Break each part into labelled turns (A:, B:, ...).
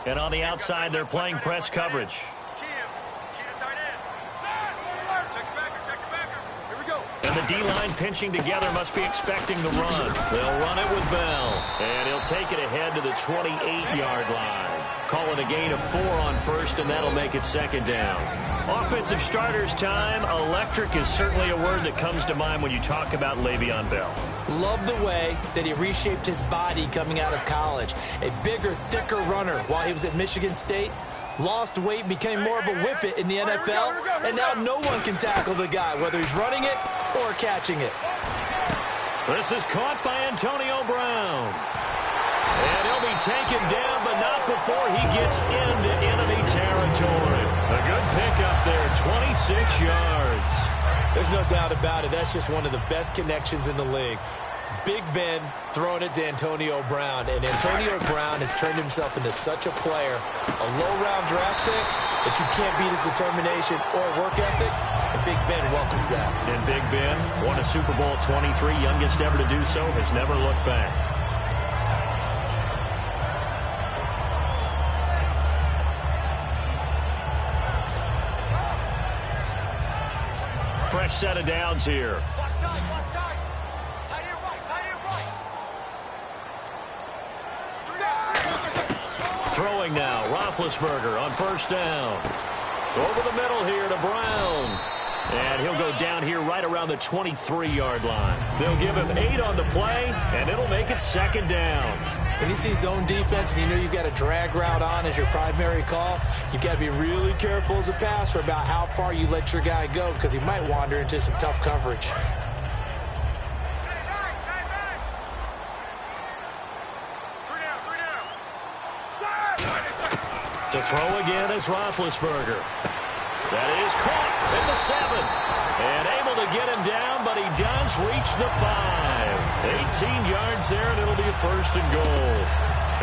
A: And on the outside, they're playing press coverage. And the D-line pinching together must be expecting the run. They'll run it with Bell. And he'll take it ahead to the 28-yard line. Call it a gain of 4 on first, and that'll make it second down. Offensive starters time. Electric is certainly a word that comes to mind when you talk about Le'Veon Bell.
B: Love the way that he reshaped his body coming out of college. A bigger, thicker runner while he was at Michigan State. Lost weight, became more of a whippet in the NFL, and now no one can tackle the guy, whether he's running it or catching it.
A: This is caught by Antonio Brown. And he'll be taken down, but not before he gets into enemy territory. A good pickup there, 26 yards.
B: There's no doubt about it. That's just one of the best connections in the league. Big Ben throwing it to Antonio Brown, and Antonio Brown has turned himself into such a player, a low-round draft pick, but you can't beat his determination or work ethic, and Big Ben welcomes that.
A: And Big Ben won a Super Bowl at 23, youngest ever to do so, has never looked back. Fresh set of downs here. Throwing now, Roethlisberger on first down. Over the middle here to Brown. And he'll go down here right around the 23-yard line. They'll give him 8 on the play, and it'll make it second down.
B: When you see zone defense and you know you've got a drag route on as your primary call, you've got to be really careful as a passer about how far you let your guy go because he might wander into some tough coverage.
A: To throw again is Roethlisberger. That is caught at the 7. And able to get him down, but he does reach the 5. 18 yards there, and it'll be a first and goal.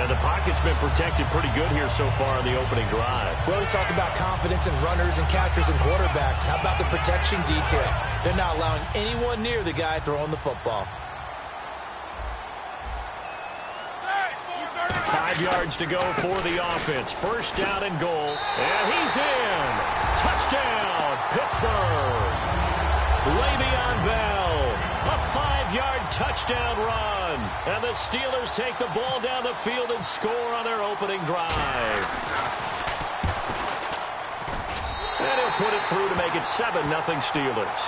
A: And the pocket's been protected pretty good here so far in the opening drive.
B: Well, let's talk about confidence in runners and catchers and quarterbacks. How about the protection detail? They're not allowing anyone near the guy throwing the football.
A: 5 yards to go for the offense. First down and goal. And he's in. Touchdown, Pittsburgh. Le'Veon Bell. A 5-yard touchdown run. And the Steelers take the ball down the field and score on their opening drive. And he'll put it through to make it 7-0 Steelers.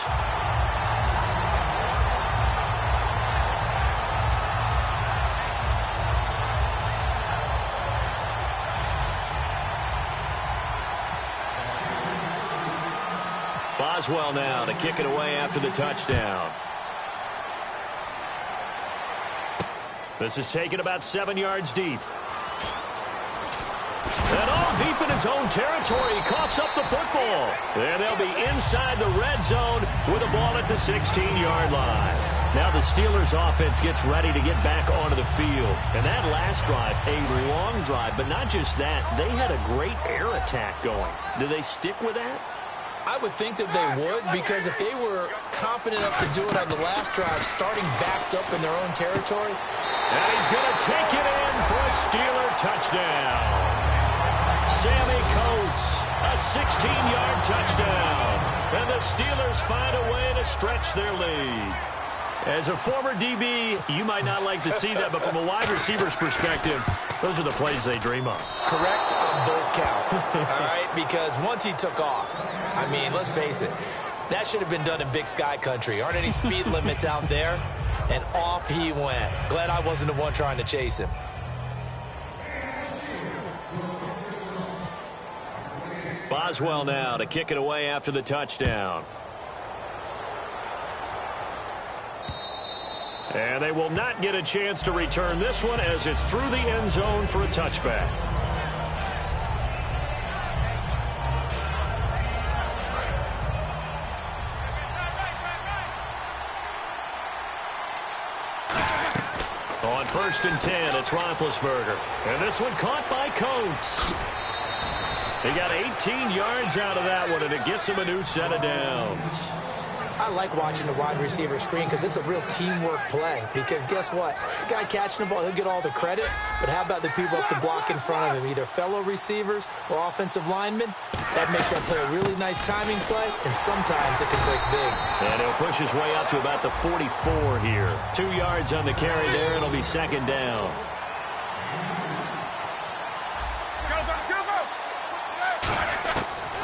A: Boswell now to kick it away after the touchdown. This is taken about 7 yards deep. And all deep in his own territory. He coughs up the football. And they'll be inside the red zone with a ball at the 16-yard line. Now the Steelers offense gets ready to get back onto the field. And that last drive, a long drive, but not just that. They had a great air attack going. Do they stick with that?
B: I would think that they would, because if they were competent enough to do it on the last drive, starting backed up in their own territory.
A: And he's going to take it in for a Steeler touchdown. Sammy Coates, a 16-yard touchdown. And the Steelers find a way to stretch their lead. As a former DB, you might not like to see that, but from a wide receiver's perspective, those are the plays they dream of.
B: Correct on both counts, all right? Because once he took off, I mean, let's face it, that should have been done in Big Sky country. Aren't any speed limits out there? And off he went. Glad I wasn't the one trying to chase him.
A: Boswell now to kick it away after the touchdown. And they will not get a chance to return this one as it's through the end zone for a touchback. On first and 10, it's Roethlisberger. And this one caught by Coates. He got 18 yards out of that one, and it gets him a new set of downs.
B: I like watching the wide receiver screen because it's a real teamwork play. Because guess what? The guy catching the ball, he'll get all the credit. But how about the people up to block in front of him, either fellow receivers or offensive linemen? That makes that play a really nice timing play, and sometimes it can break big.
A: And he'll push his way up to about the 44 here. 2 yards on the carry there. It'll be second down.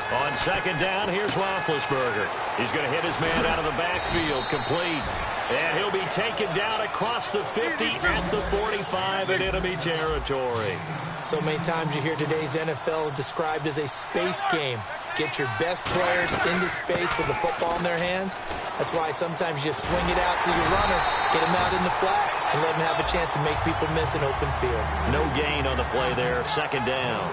A: On second down, here's Roethlisberger. He's going to hit his man out of the backfield, complete. And he'll be taken down across the 50 at the 45 in enemy territory.
B: So many times you hear today's NFL described as a space game. Get your best players into space with the football in their hands. That's why sometimes you just swing it out to your runner, get him out in the flat, and let him have a chance to make people miss an open field.
A: No gain on the play there, second down.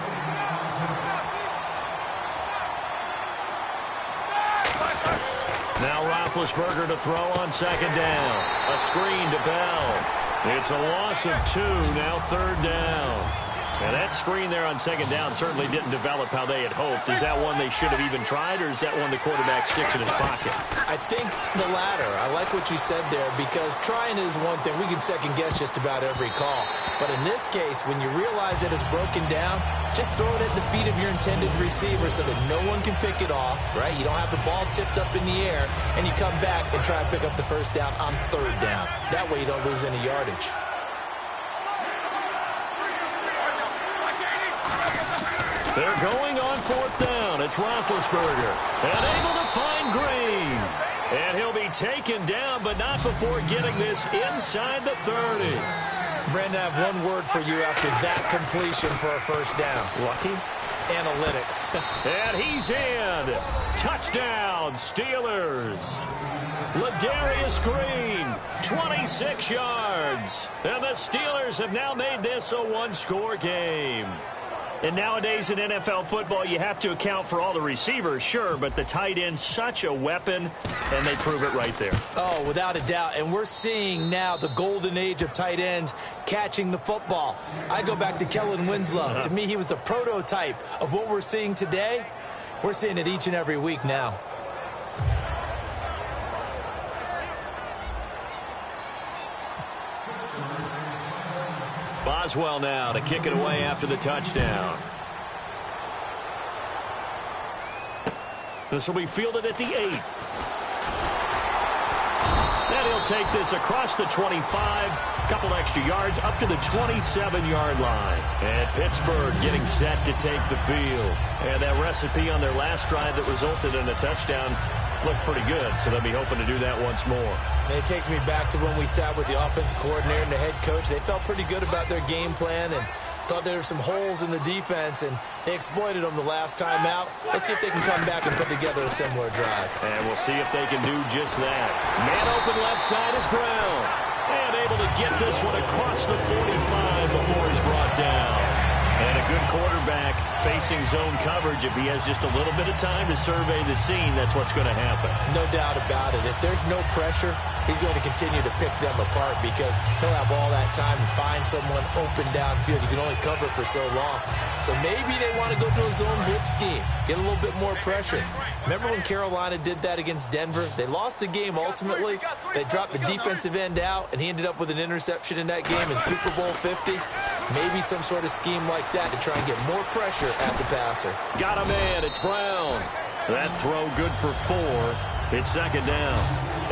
A: Now Roethlisberger to throw on second down. A screen to Bell. It's a loss of 2, now third down. And that screen there on second down certainly didn't develop how they had hoped. Is that one they should have even tried, or is that one the quarterback sticks in his pocket?
B: I think the latter. I like what you said there, because trying is one thing. We can second-guess just about every call. But in this case, when you realize that it's broken down, just throw it at the feet of your intended receiver so that no one can pick it off, right? You don't have the ball tipped up in the air, and you come back and try and pick up the first down on third down. That way you don't lose any yardage.
A: They're going on fourth down. It's Roethlisberger. And able to find Green. And he'll be taken down, but not before getting this inside the 30.
B: Brandon, I have one word for you after that completion for a first down.
A: Lucky?
B: Analytics.
A: And he's in. Touchdown, Steelers. Ladarius Green, 26 yards. And the Steelers have now made this a one-score game. And nowadays in NFL football, you have to account for all the receivers, sure, but the tight end's such a weapon, and they prove it right there.
B: Oh, without a doubt. And we're seeing now the golden age of tight ends catching the football. I go back to Kellen Winslow. To me, he was the prototype of what we're seeing today. We're seeing it each and every week now.
A: Boswell now to kick it away after the touchdown. This will be fielded at the 8. And he'll take this across the 25. Couple extra yards up to the 27-yard line. And Pittsburgh getting set to take the field. And that recipe on their last drive that resulted in a touchdown looked pretty good, so they'll be hoping to do that once more.
B: And it takes me back to when we sat with the offensive coordinator and the head coach. They felt pretty good about their game plan and thought there were some holes in the defense, and they exploited them the last time out. Let's see if they can come back and put together a similar drive.
A: And we'll see if they can do just that. Man open left side is Brown. And able to get this one across the 45 before he's brought down. And a good quarterback facing zone coverage. If he has just a little bit of time to survey the scene, that's what's going to happen.
B: No doubt about it. If there's no pressure, he's going to continue to pick them apart because he'll have all that time to find someone open downfield. You can only cover for so long. So maybe they want to go to a zone blitz scheme, get a little bit more pressure. Remember when Carolina did that against Denver? They lost the game ultimately. They dropped the defensive end out, and he ended up with an interception in that game in Super Bowl 50. Maybe some sort of scheme like that to try and get more pressure at the passer.
A: Got a man. It's Brown. That throw good for 4. It's second down.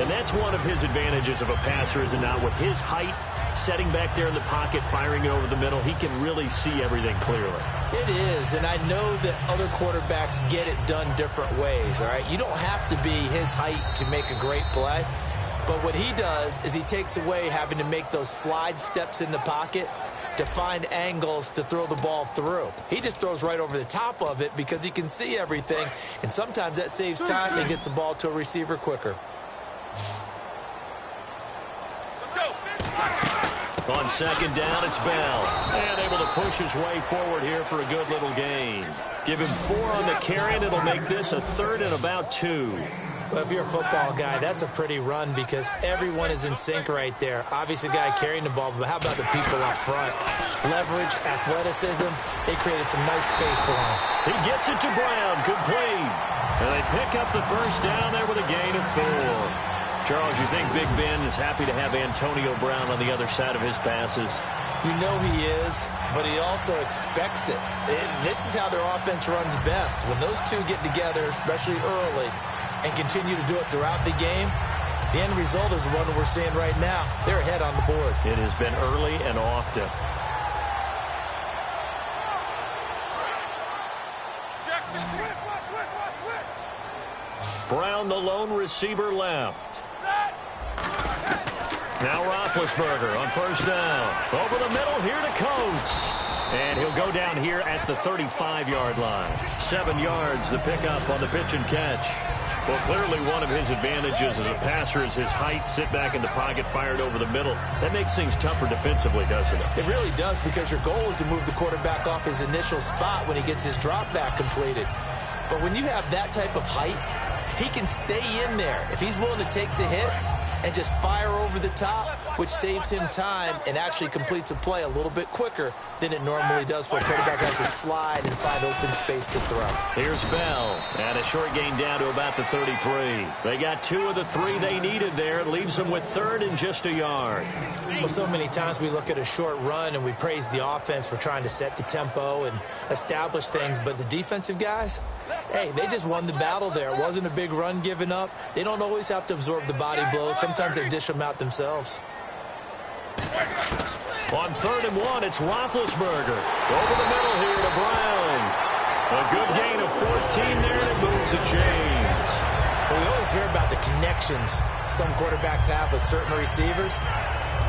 A: And that's one of his advantages of a passer, is it not? With his height, setting back there in the pocket, firing it over the middle, he can really see everything clearly.
B: It is, and I know that other quarterbacks get it done different ways, all right? You don't have to be his height to make a great play. But what he does is he takes away having to make those slide steps in the pocket to find angles to throw the ball through. He just throws right over the top of it because he can see everything, and sometimes that saves time and gets the ball to a receiver quicker.
A: On second down, it's Bell. And able to push his way forward here for a good little gain. Give him 4 on the carry, and it'll make this a 3rd and about 2.
B: Well, if you're a football guy, that's a pretty run because everyone is in sync right there. Obviously, the guy carrying the ball, but how about the people up front? Leverage, athleticism, they created some nice space for him.
A: He gets it to Brown. Good play. And they pick up the first down there with a gain of 4. Charles, you think Big Ben is happy to have Antonio Brown on the other side of his passes?
B: You know he is, but he also expects it. And this is how their offense runs best. When those two get together, especially early, and continue to do it throughout the game, the end result is the one that we're seeing right now. They're ahead on the board.
A: It has been early and often. Brown, the lone receiver, left. Now Roethlisberger on first down. Over the middle here to Coates. And he'll go down here at the 35-yard line. 7 yards the pickup on the pitch and catch. Well, clearly one of his advantages as a passer is his height. Sit back in the pocket, fired over the middle. That makes things tougher defensively, doesn't it?
B: It really does, because your goal is to move the quarterback off his initial spot when he gets his drop back completed. But when you have that type of height, he can stay in there if he's willing to take the hits and just fire over the top, which saves him time and actually completes a play a little bit quicker than it normally does for a quarterback who has to slide and find open space to throw.
A: Here's Bell, and a short gain down to about the 33. They got 2 of the 3 they needed there. It leaves them with 3rd and just a yard.
B: Well, so many times we look at a short run and we praise the offense for trying to set the tempo and establish things, but the defensive guys, hey, they just won the battle there. It wasn't a big run given up. They don't always have to absorb the body blows. Sometimes they dish them out themselves.
A: On 3rd and 1, it's Roethlisberger. Over the middle here to Brown. A good gain of 14 there, and it moves the chains.
B: Well, we always hear about the connections some quarterbacks have with certain receivers.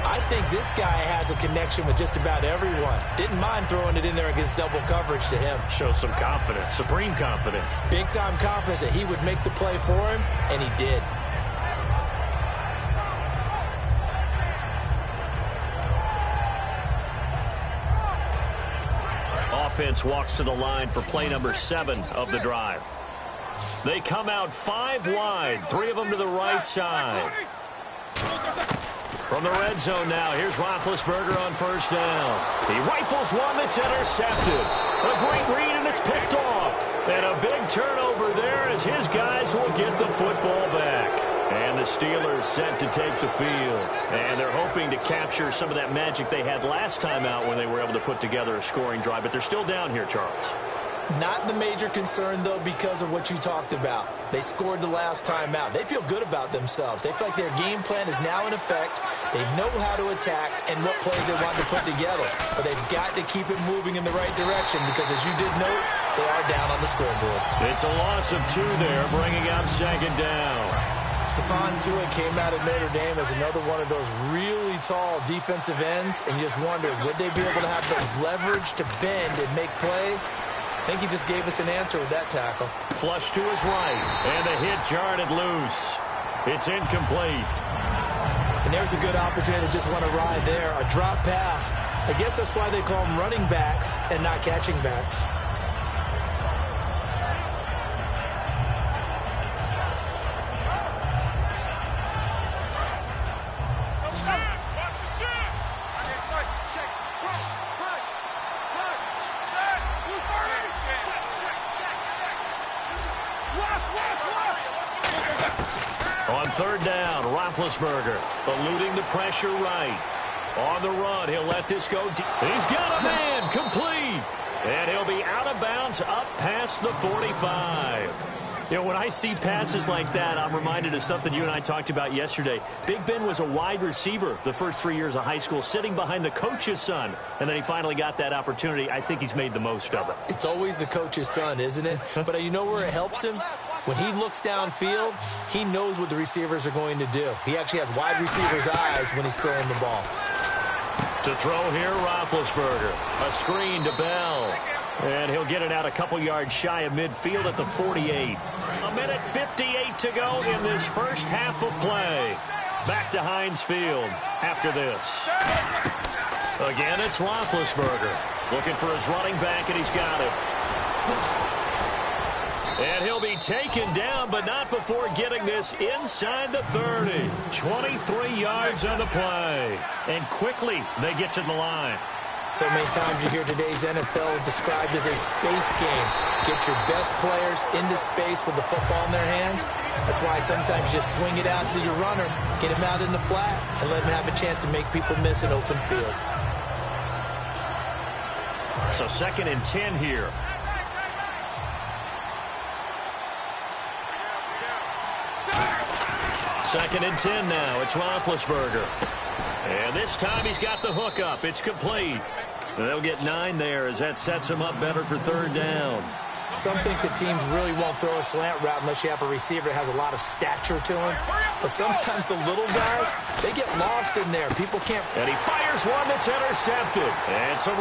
B: I think this guy has a connection with just about everyone. Didn't mind throwing it in there against double coverage to him.
A: Shows some confidence, supreme confidence.
B: Big-time confidence that he would make the play for him, and he did.
A: Offense walks to the line for play number 7 of the drive. They come out 5 wide, 3 of them to the right side. From the red zone now, here's Roethlisberger on first down. He rifles one that's intercepted. A great read, and it's picked off. And a big turnover there as his guys will get the football back. And the Steelers set to take the field. And they're hoping to capture some of that magic they had last time out when they were able to put together a scoring drive. But they're still down here, Charles.
B: Not the major concern, though, because of what you talked about. They scored the last time out. They feel good about themselves. They feel like their game plan is now in effect. They know how to attack and what plays they want to put together. But they've got to keep it moving in the right direction because, as you did note, they are down on the scoreboard.
A: It's a loss of 2 there, bringing up 2nd down.
B: Stephon Tuitt came out of Notre Dame as another one of those really tall defensive ends, and you just wonder, would they be able to have the leverage to bend and make plays? I think he just gave us an answer with that tackle.
A: Flush to his right, and the hit jarred it loose. It's incomplete.
B: And there's a good opportunity to just want to ride there. A drop pass. I guess that's why they call them running backs and not catching backs.
A: On 3rd down, Roethlisberger eluding the pressure right. On the run, he'll let this go deep. He's got a man, complete. And he'll be out of bounds up past the 45. You know, when I see passes like that, I'm reminded of something you and I talked about yesterday. Big Ben was a wide receiver the first 3 years of high school, sitting behind the coach's son. And then he finally got that opportunity. I think he's made the most of it.
B: It's always the coach's son, isn't it? But you know where it helps him? When he looks downfield, he knows what the receivers are going to do. He actually has wide receivers' eyes when he's throwing the ball.
A: To throw here, Roethlisberger. A screen to Bell. And he'll get it out a couple yards shy of midfield at the 48. 1:58 to go in this first half of play. Back to Heinz Field after this. Again, it's Roethlisberger. Looking for his running back, and he's got it. And he'll be taken down, but not before getting this inside the 30. 23 yards on the play. And quickly, they get to the line.
B: So many times you hear today's NFL described as a space game. Get your best players into space with the football in their hands. That's why sometimes you just swing it out to your runner, get him out in the flat, and let him have a chance to make people miss an open field.
A: So 2nd and 10 here. Second and 10 now. It's Roethlisberger. And this time he's got the hook up. It's complete. They'll get 9 there as that sets him up better for 3rd down.
B: Some think the teams really won't throw a slant route unless you have a receiver that has a lot of stature to him. But sometimes the little guys, they get lost in there. People can't.
A: And he fires one that's intercepted. And so